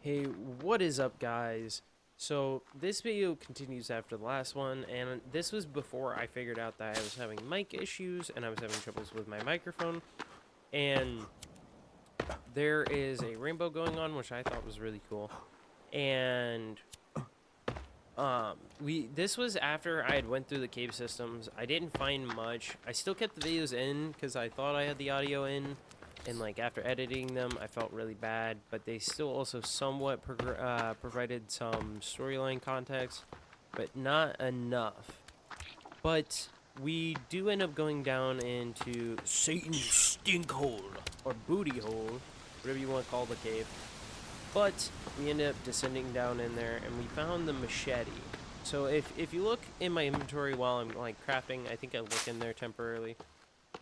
Hey, what is up, guys? So, this video continues after the last one, and this was before I figured out that I was having mic issues and I was having troubles with my microphone. And there is a rainbow going on, which I thought was really cool. And this was after I had went through the cave systems. I didn't find much. I still kept the videos in because I thought I had the audio in, and like after editing them I felt really bad, but they still also somewhat provided some storyline context, but not enough. But we do end up going down into Satan's stink hole, or booty hole, whatever you want to call the cave. But we ended up descending down in there, and we found the machete. So if you look in my inventory while I'm like crafting, I think I look in there temporarily.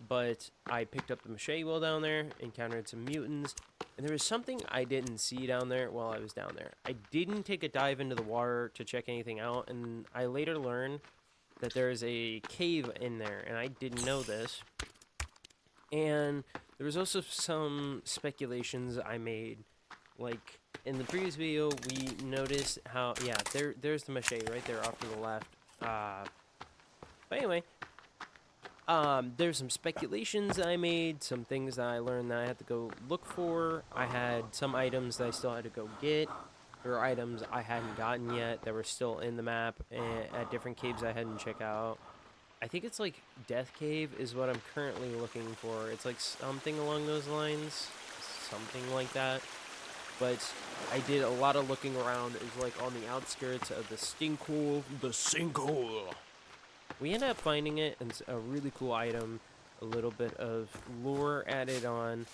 But I picked up the machete wheel down there, encountered some mutants, and there was something I didn't see down there while I was down there. I didn't take a dive into the water to check anything out, and I later learned that there is a cave in there, and I didn't know this. And there was also some speculations I made, like in the previous video we noticed how, yeah, there's the machete right there off to the left. But anyway, there's some speculations I made, some things that I learned that I had to go look for. I had some items that I still had to go get. There were items I hadn't gotten yet that were still in the map and at different caves I hadn't checked out. I think it's like Death Cave is what I'm currently looking for. It's like something along those lines, something like that. But I did a lot of looking around. It was like on the outskirts of the stinkhole, the sinkhole. We ended up finding it, and it's a really cool item, a little bit of lore added on,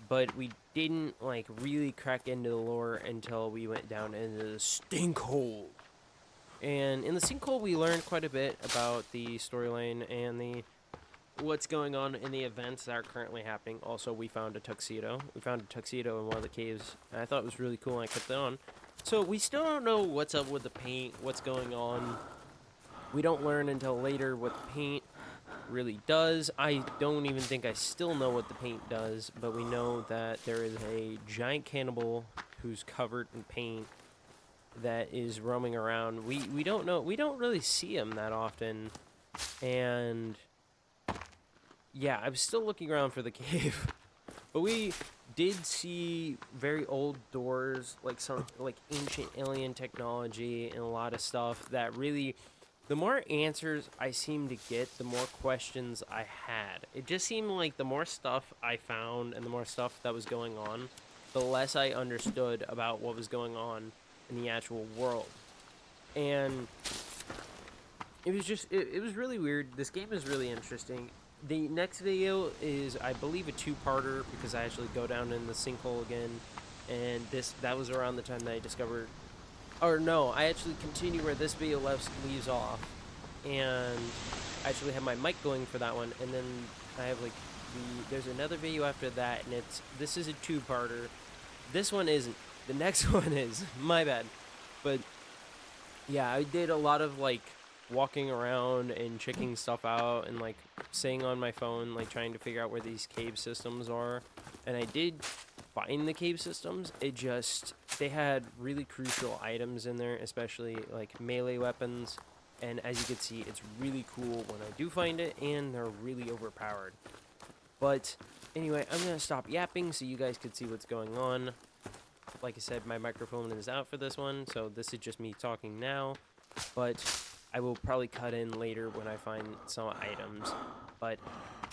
but we didn't like really crack into the lore until we went down into the stinkhole. And in the sinkhole, we learned quite a bit about the storyline and the what's going on in the events that are currently happening. Also, we found a tuxedo. We found a tuxedo in one of the caves, and I thought it was really cool, and I kept it on. So we still don't know what's up with the paint, what's going on. We don't learn until later what the paint really does. I don't even think I still know what the paint does, but we know that there is a giant cannibal who's covered in paint that is roaming around. We don't know. We don't really see him that often, and yeah, I was still looking around for the cave, but we did see very old doors, like some like ancient alien technology and a lot of stuff that really, the more answers I seemed to get, the more questions I had. It just seemed like the more stuff I found and the more stuff that was going on, the less I understood about what was going on in the actual world. And it was just it was really weird. This game is really interesting. The next video is, I believe, a two-parter because I actually go down in the sinkhole again, and that was around the time that I discovered, or no, I actually continue where this video leaves off, and I actually have my mic going for that one, and then I have like there's another video after that, and this is a two-parter. This one isn't. The next one is. My bad, but yeah, I did a lot of like walking around and checking stuff out and like staying on my phone, like trying to figure out where these cave systems are. And I did find the cave systems. It just, they had really crucial items in there, especially like melee weapons. And as you can see, it's really cool when I do find it, and they're really overpowered. But anyway, I'm gonna stop yapping so you guys can see what's going on. Like I said, my microphone is out for this one, so this is just me talking now. But I will probably cut in later when I find some items. But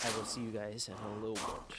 I will see you guys in a little bit.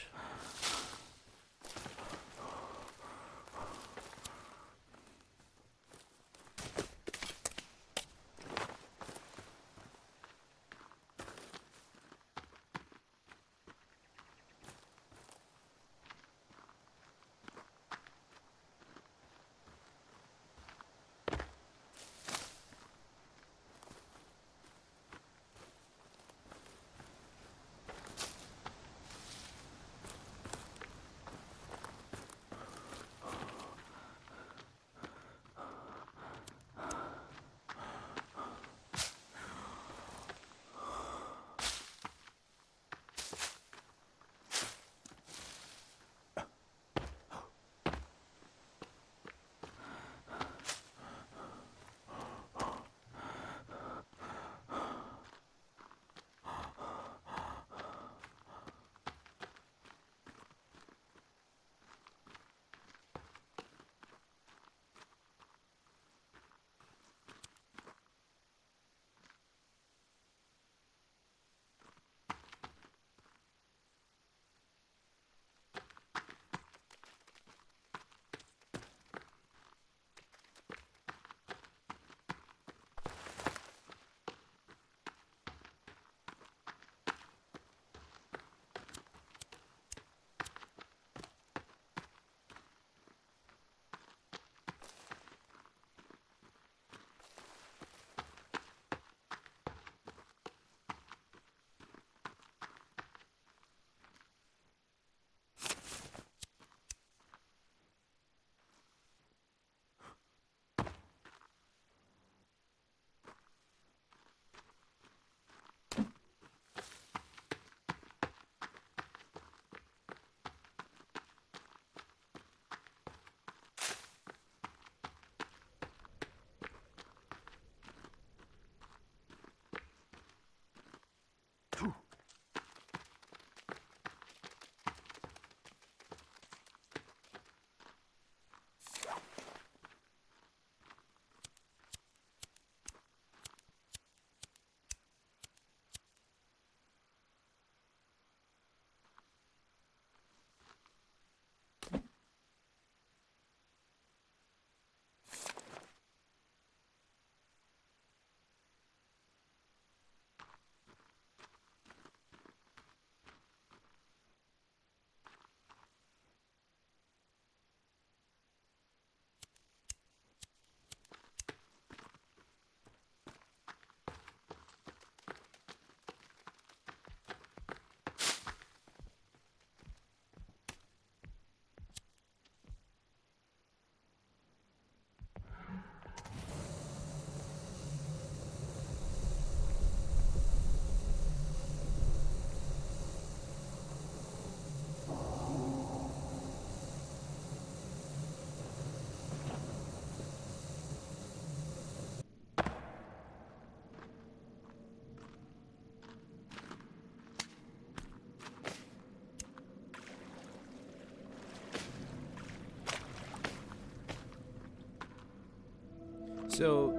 So,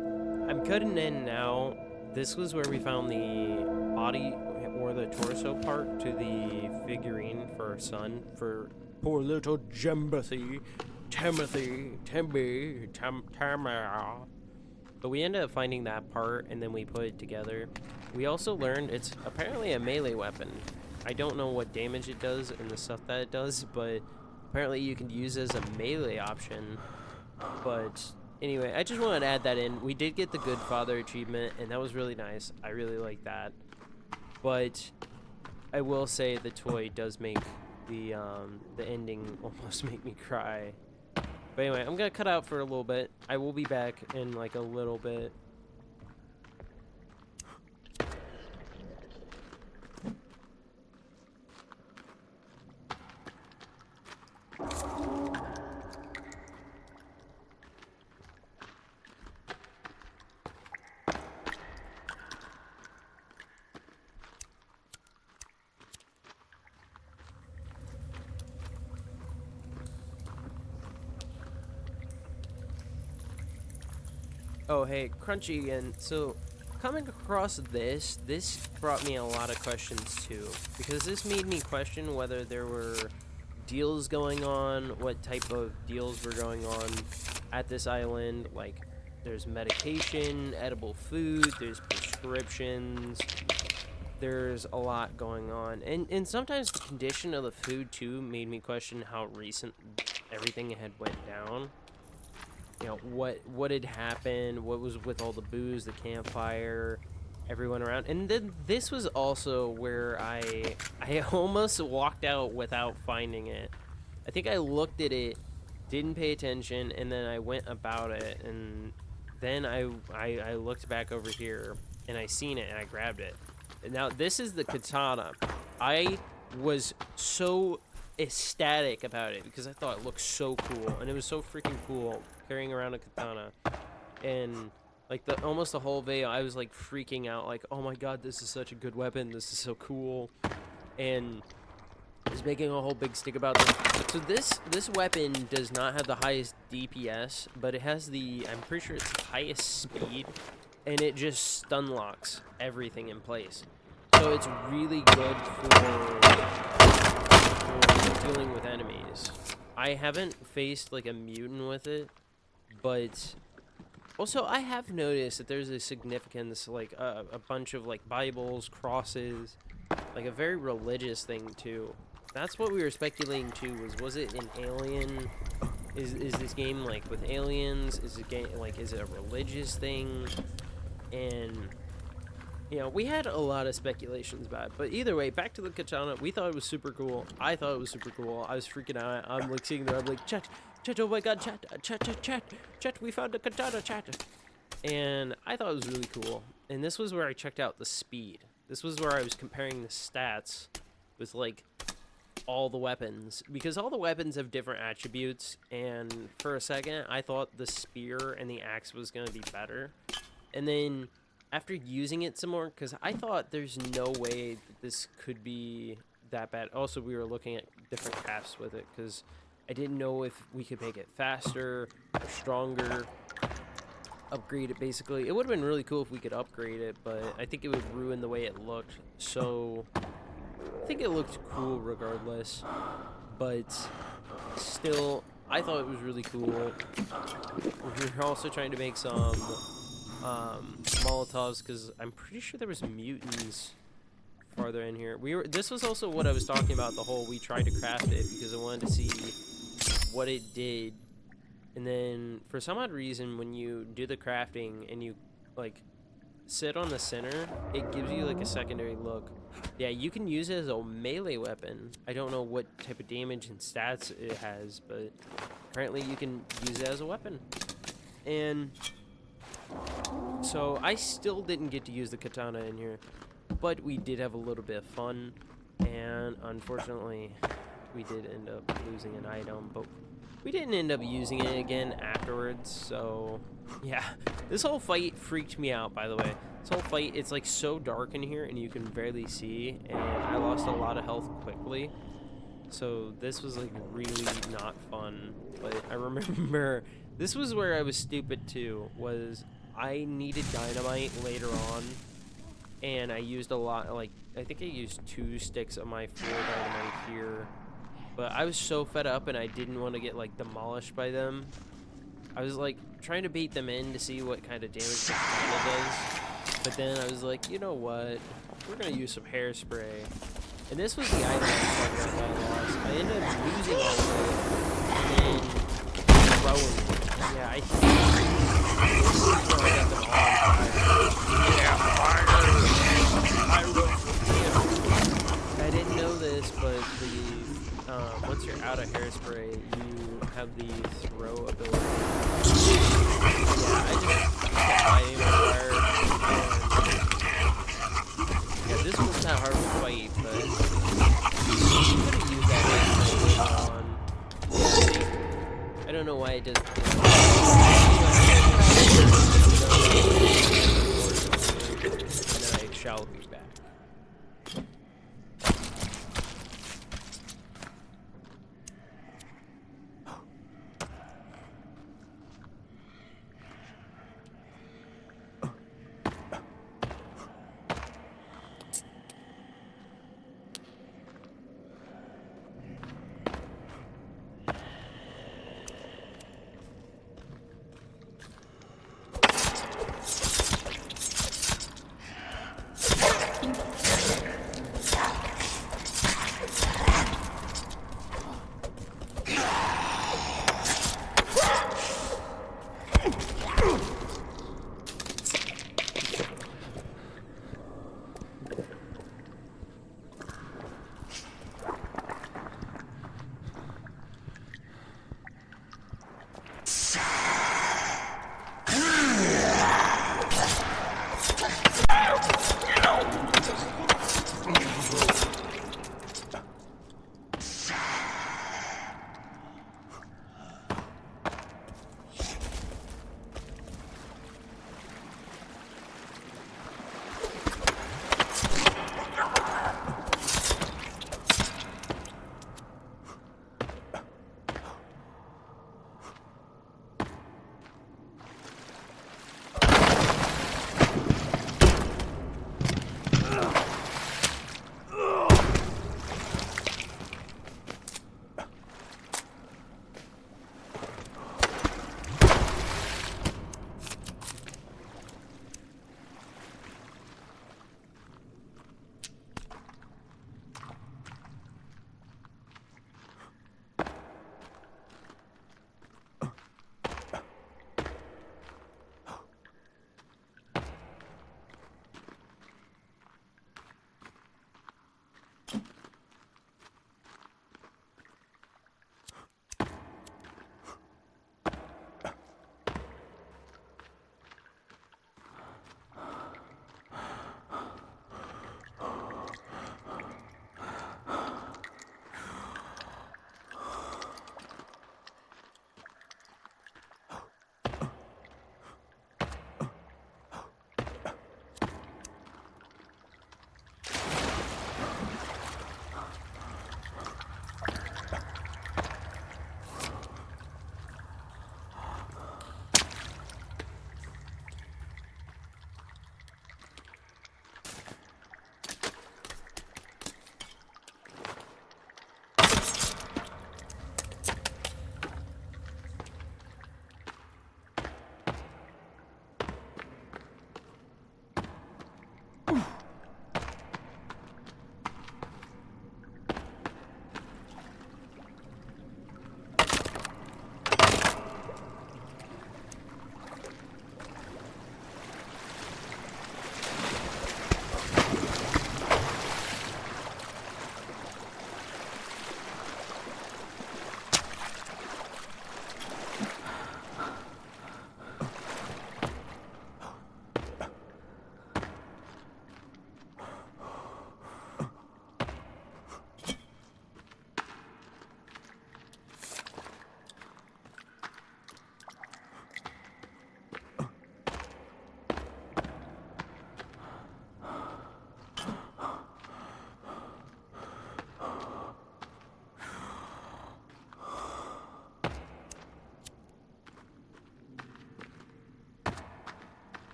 I'm cutting in now. This was where we found the body or the torso part to the figurine for our son, for poor little Timothy. But we ended up finding that part, and then we put it together. We also learned it's apparently a melee weapon. I don't know what damage it does and the stuff that it does, but apparently you can use it as a melee option. But anyway, I just wanted to add that in. We did get the Good Father achievement, and that was really nice. I really like that. But I will say the toy does make the ending almost make me cry. But anyway, I'm gonna cut out for a little bit. I will be back in like a little bit. Oh, hey, Crunchy again. So, coming across this brought me a lot of questions too, because this made me question whether there were deals going on, what type of deals were going on at this island. Like, there's medication, edible food, there's prescriptions, there's a lot going on. And sometimes the condition of the food too made me question how recent everything had went down. You know, what had happened, what was with all the booze, the campfire, everyone around. And then this was also where I almost walked out without finding it. I think I looked at it, didn't pay attention, and then I went about it, and then I looked back over here and I seen it and I grabbed it. Now this is the katana. I was so ecstatic about it because I thought it looked so cool, and it was so freaking cool carrying around a katana. And like almost the whole video I was like freaking out, like, oh my god, this is such a good weapon, this is so cool. And I was making a whole big stick about this. So this weapon does not have the highest DPS, but it has the, I'm pretty sure it's the highest speed, and it just stun locks everything in place. So it's really good for dealing with enemies. I haven't faced like a mutant with it, but also I have noticed that there's a significance, like a bunch of like Bibles, crosses, like a very religious thing too. That's what we were speculating too, was it an alien? Is this game like with aliens? Is it game like, is it a religious thing? And you know, we had a lot of speculations about it, but either way, back to the katana. We thought it was super cool. I thought it was super cool. I was freaking out. I'm like sitting there. I'm like, chat, oh my god, chat, we found a katana, chat. And I thought it was really cool. And this was where I checked out the speed. This was where I was comparing the stats with like all the weapons, because all the weapons have different attributes. And for a second, I thought the spear and the axe was gonna be better. And then after using it some more, because I thought there's no way that this could be that bad. Also, we were looking at different crafts with it, because I didn't know if we could make it faster or stronger, upgrade it basically. It would have been really cool if we could upgrade it, but I think it would ruin the way it looked. So I think it looked cool regardless, but still, I thought it was really cool. We were also trying to make some Molotovs, because I'm pretty sure there was mutants farther in here. This was also what I was talking about, the whole we tried to craft it because I wanted to see what it did. And then for some odd reason, when you do the crafting and you like sit on the center, it gives you like a secondary look. Yeah, you can use it as a melee weapon. I don't know what type of damage and stats it has, but apparently you can use it as a weapon. And so I still didn't get to use the katana in here, but we did have a little bit of fun, and unfortunately we did end up losing an item, but we didn't end up using it again afterwards. So yeah, this whole fight freaked me out, by the way. This whole fight, it's like so dark in here and you can barely see, and I lost a lot of health quickly. So this was like really not fun. But I remember This was where I was stupid too, was I needed dynamite later on, and I used a lot, like, I think I used 2 sticks of my 4 dynamite here, but I was so fed up and I didn't want to get, like, demolished by them. I was, like, trying to bait them in to see what kind of damage the katana does, but then I was like, you know what, we're gonna use some hairspray. And this was the item I was talking about that I lost. I ended up losing all of it, and then throwing it. Yeah, I think this is where I got them all on fire. Yeah, fire! I didn't know this, but the once you're out of hairspray, you have the throw ability. Yeah, I just kept lighting on fire. Yeah, this was not hard to fight, but you could have used that hairspray later on. Yeah, see, I don't know why it does. And then I shall be back.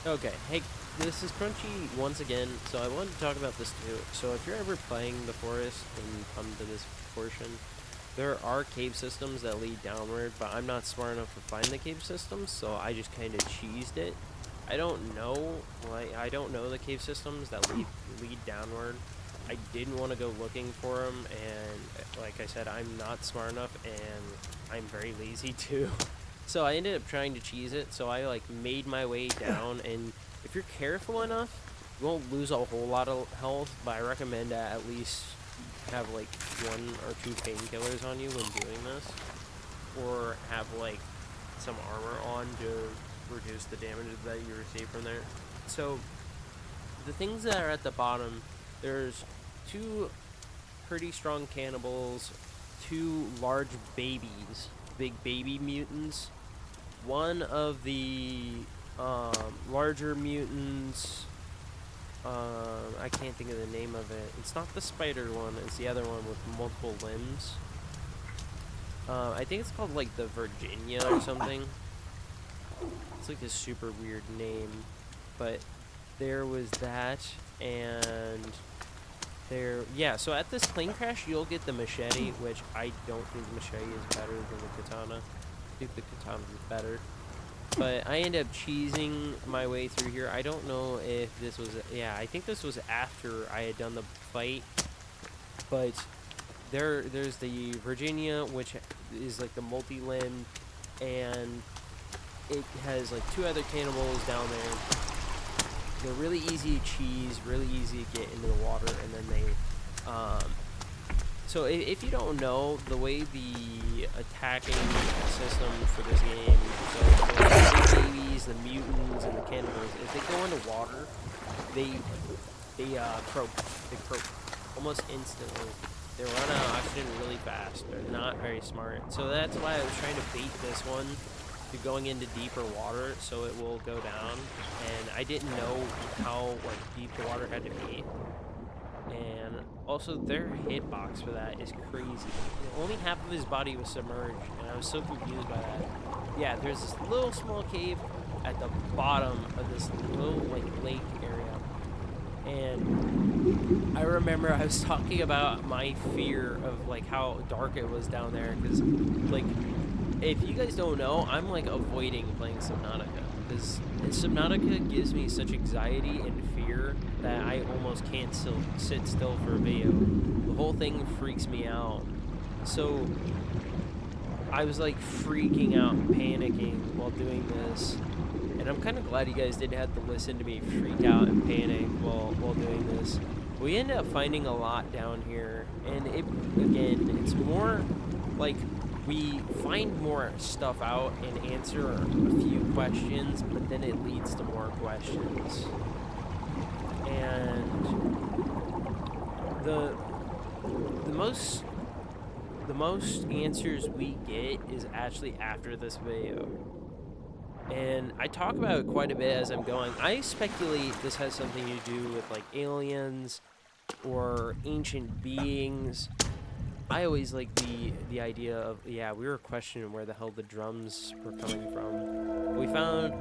Okay, hey, this is Crunchy once again, so I wanted to talk about this too. So if you're ever playing the forest and you come to this portion, there are cave systems that lead downward, but I'm not smart enough to find the cave systems, so I just kind of cheesed it. I don't know, like, I don't know the cave systems that lead downward. I didn't want to go looking for them, and like I said, I'm not smart enough, and I'm very lazy too. So I ended up trying to cheese it, so I like made my way down, and if you're careful enough, you won't lose a whole lot of health, but I recommend to at least have like 1 or 2 painkillers on you when doing this, or have like some armor on to reduce the damage that you receive from there. So the things that are at the bottom, there's 2 pretty strong cannibals, 2 large babies, big baby mutants. One of the larger mutants, I can't think of the name of it. It's not the spider one, it's the other one with multiple limbs. I think it's called like the Virginia or something. It's like a super weird name. But there was that, and yeah, so at this plane crash, you'll get the machete, which I don't think the machete is better than the katana. I think the katana is better. But I end up cheesing my way through here. I don't know if this was, yeah, I think this was after I had done the fight. But there's the Virginia, which is like the multi-limb, and it has like 2 other cannibals down there. They're really easy to cheese, really easy to get into the water, and then they, so if you don't know, the way the attacking system for this game, so the babies, the mutants, and the cannibals, if they go into water, they croak. They croak almost instantly. They run out of oxygen really fast. They're not very smart. So that's why I was trying to bait this one to going into deeper water so it will go down. And I didn't know how like deep the water had to be. And also their hitbox for that is crazy. Only half of his body was submerged, and I was so confused by that. Yeah, there's this little small cave at the bottom of this little like lake area. And I remember I was talking about my fear of like how dark it was down there, because like if you guys don't know, I'm like avoiding playing Subnautica because Subnautica gives me such anxiety and fear that I almost can't sit still for a video. The whole thing freaks me out. So I was like freaking out and panicking while doing this. And I'm kind of glad you guys didn't have to listen to me freak out and panic while doing this. We ended up finding a lot down here, and it's more like we find more stuff out and answer a few questions, but then it leads to more questions. And the most answers we get is actually after this video. And I talk about it quite a bit as I'm going. I speculate this has something to do with like aliens or ancient beings. I always like the idea of, yeah, we were questioning where the hell the drums were coming from. We found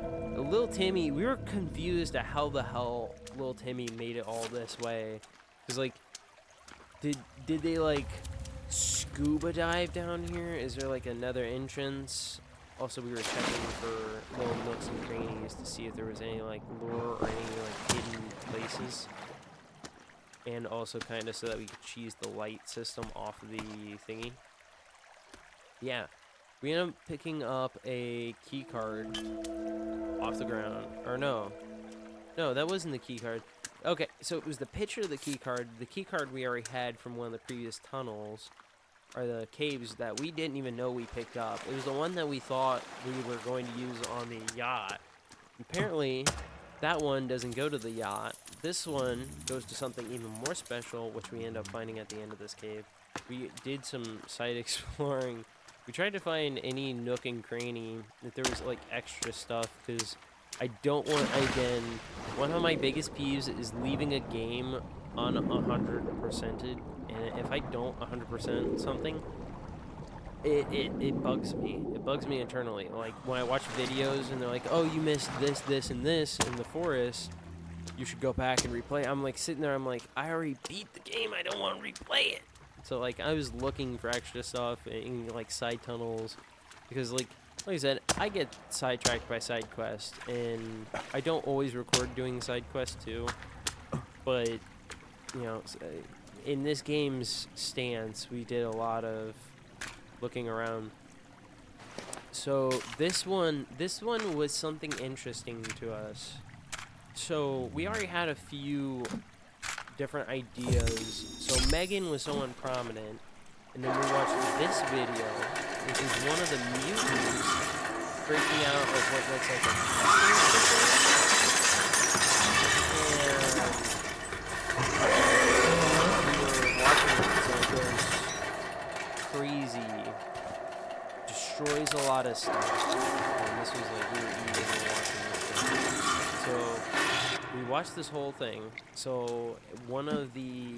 little Timmy. We were confused at how the hell little Timmy made it all this way. Cause like, did they like scuba dive down here? Is there like another entrance? Also, we were checking for little nooks and crannies to see if there was any like lure or any like hidden places. And also kind of so that we could cheese the light system off of the thingy. Yeah. We ended up picking up a key card off the ground. Or no, that wasn't the key card. Okay, so it was the picture of the key card. The key card we already had from one of the previous tunnels, or the caves that we didn't even know we picked up. It was the one that we thought we were going to use on the yacht. Apparently, that one doesn't go to the yacht. This one goes to something even more special, which we end up finding at the end of this cave. We did some site exploring. We tried to find any nook and cranny that there was like extra stuff, because I don't want, again, one of my biggest peeves is leaving a game on 100%ed, and if I don't 100% something, It bugs me. It bugs me internally. Like, when I watch videos and they're like, oh, you missed this, this, and this in the forest, you should go back and replay. I'm like sitting there, I'm like, I already beat the game, I don't want to replay it. So like I was looking for extra stuff in like side tunnels, because like I said, I get sidetracked by side quests, and I don't always record doing side quests too. But you know, in this game's stance, we did a lot of looking around. So this one was something interesting to us. So we already had a few different ideas. So Megan was someone prominent, and then we watched this video, which is one of the mutants breaking out of what looks like a and we were watching it, so it goes crazy, destroys a lot of stuff, and this was like we were eating and watching this thing. So we watched this whole thing. So one of the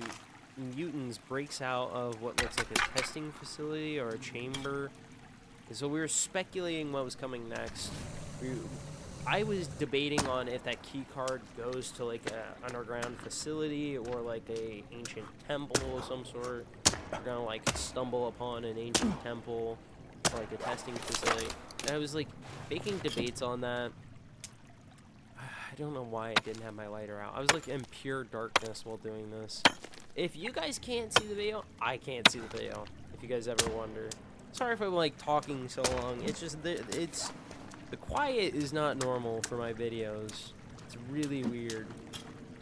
mutants breaks out of what looks like a testing facility or a chamber. And so we were speculating what was coming next. I was debating on if that key card goes to like a underground facility or like a ancient temple of some sort. We're gonna like stumble upon an ancient temple or like a testing facility. And I was like making debates on that. I don't know why I didn't have my lighter out. I was like in pure darkness while doing this. If you guys can't see the video, I can't see the video. If you guys ever wonder. Sorry if I'm like talking so long. It's just the quiet is not normal for my videos. It's really weird.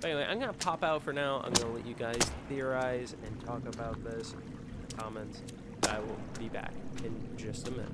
But anyway, I'm gonna pop out for now. I'm gonna let you guys theorize and talk about this in the comments. I will be back in just a minute.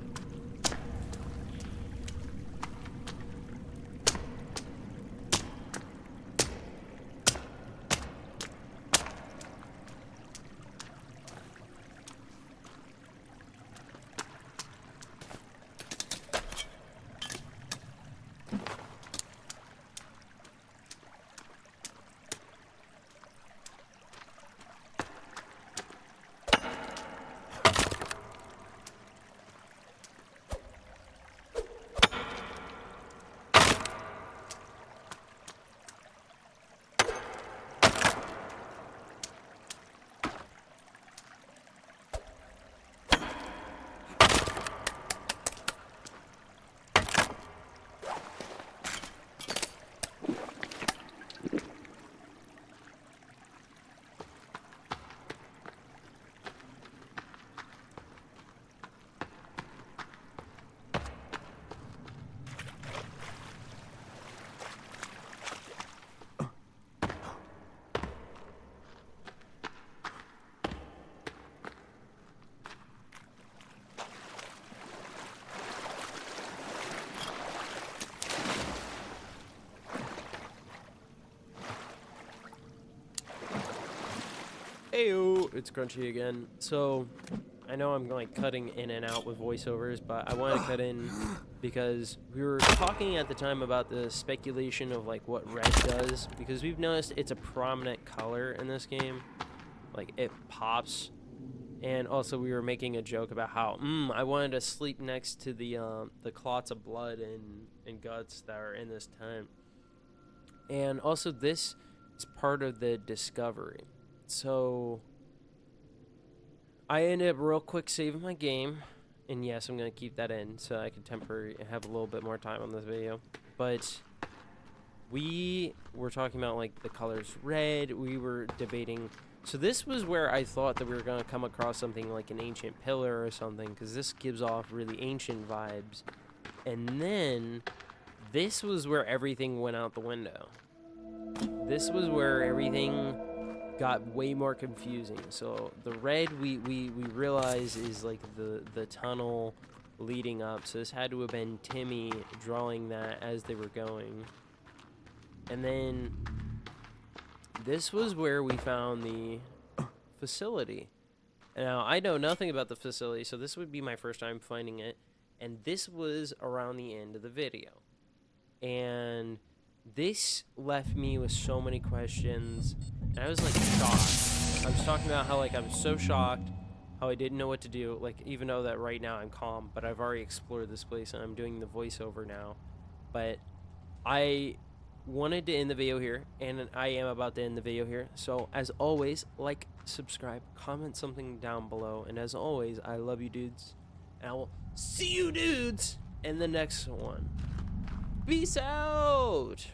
Heyo, it's Crunchy again. So, I know I'm like cutting in and out with voiceovers, but I want to cut in because we were talking at the time about the speculation of like what red does, because we've noticed it's a prominent color in this game. Like it pops. And also we were making a joke about how I wanted to sleep next to the clots of blood and guts that are in this tent. And also this is part of the discovery. So I ended up real quick saving my game, and yes, I'm gonna keep that in so I can temporarily have a little bit more time on this video. But we were talking about like the colors red. We were debating. So this was where I thought that we were gonna come across something like an ancient pillar or something, because this gives off really ancient vibes. And then this was where everything went out the window. This was where everything got way more confusing. So the red we realize is like the tunnel leading up. So this had to have been Timmy drawing that as they were going. And then this was where we found the facility. Now I know nothing about the facility, so this would be my first time finding it. And this was around the end of the video. And this left me with so many questions, and I was like shocked. I was talking about how like I'm so shocked how I didn't know what to do. Like, even though that right now I'm calm, but I've already explored this place and I'm doing the voiceover now. But I wanted to end the video here, and I am about to end the video here. So as always, like, subscribe, comment something down below, and as always, I love you dudes, and I will see you dudes in the next one. Peace out.